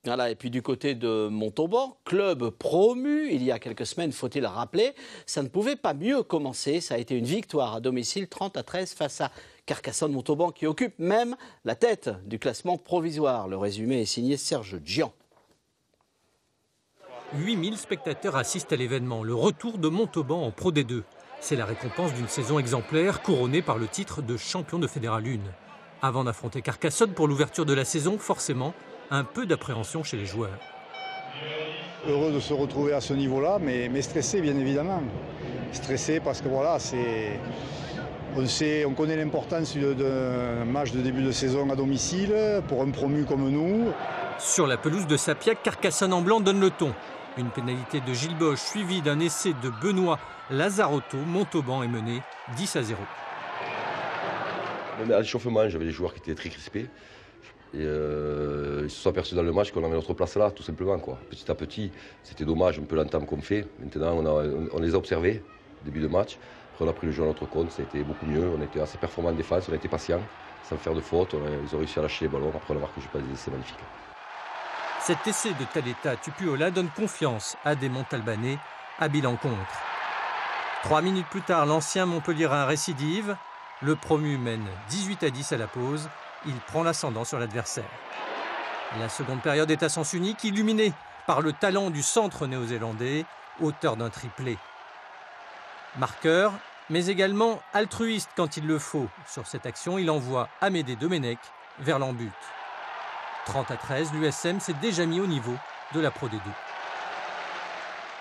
Voilà, et puis du côté de Montauban, club promu il y a quelques semaines, faut-il le rappeler, ça ne pouvait pas mieux commencer. Ça a été une victoire à domicile 30-13 face à Carcassonne-Montauban qui occupe même la tête du classement provisoire. Le résumé est signé Serge Gian. 8000 spectateurs assistent à l'événement, le retour de Montauban en Pro D2. C'est la récompense d'une saison exemplaire couronnée par le titre de champion de Fédéral 1. Avant d'affronter Carcassonne pour l'ouverture de la saison, forcément, un peu d'appréhension chez les joueurs. Heureux de se retrouver à ce niveau-là, mais stressé bien évidemment. Stressé parce que voilà, on connaît l'importance d'un match de début de saison à domicile pour un promu comme nous. Sur la pelouse de Sapiac, Carcassonne en blanc donne le ton. Une pénalité de Gilles Bosch suivie d'un essai de Benoît Lazarotto. Montauban est mené 10-0. À l'échauffement, j'avais des joueurs qui étaient très crispés. Et ils se sont aperçus dans le match qu'on avait notre place là, tout simplement, quoi. Petit à petit, c'était dommage un peu l'entame qu'on fait. Maintenant, on les a observés, début de match. Après, on a pris le jeu à notre compte, ça a été beaucoup mieux. On était assez performants en défense, on a été patients, sans faire de faute. Ils ont réussi à lâcher les ballons. Après, on a marqué des essais magnifiques. Cet essai de Taleta Tupuola donne confiance à des Montalbanais, habile en contre. 3 minutes plus tard, l'ancien Montpelliérain récidive. Le promu mène 18-10 à la pause. Il prend l'ascendant sur l'adversaire. La seconde période est à sens unique, illuminée par le talent du centre néo-zélandais, auteur d'un triplé. Marqueur, mais également altruiste quand il le faut. Sur cette action, il envoie Amédée Domenech vers l'en-but. 30-13, l'USM s'est déjà mis au niveau de la Pro D2.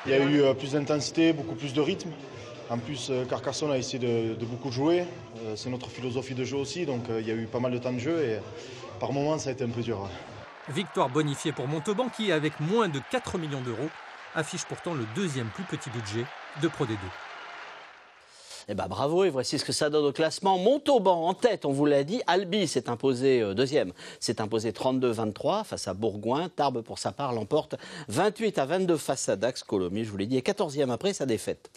Il y a eu plus d'intensité, beaucoup plus de rythme. En plus, Carcassonne a essayé de beaucoup jouer. C'est notre philosophie de jeu aussi, donc il y a eu pas mal de temps de jeu et par moments ça a été un peu dur. Victoire bonifiée pour Montauban qui, avec moins de 4 millions d'euros, affiche pourtant le deuxième plus petit budget de Pro D2. Eh ben bravo, et voici ce que ça donne au classement. Montauban en tête, on vous l'a dit. Albi s'est imposé deuxième, s'est imposé 32-23 face à Bourgoin. Tarbes, pour sa part, l'emporte 28-22 face à Dax. Colomiers, je vous l'ai dit, est 14e après sa défaite.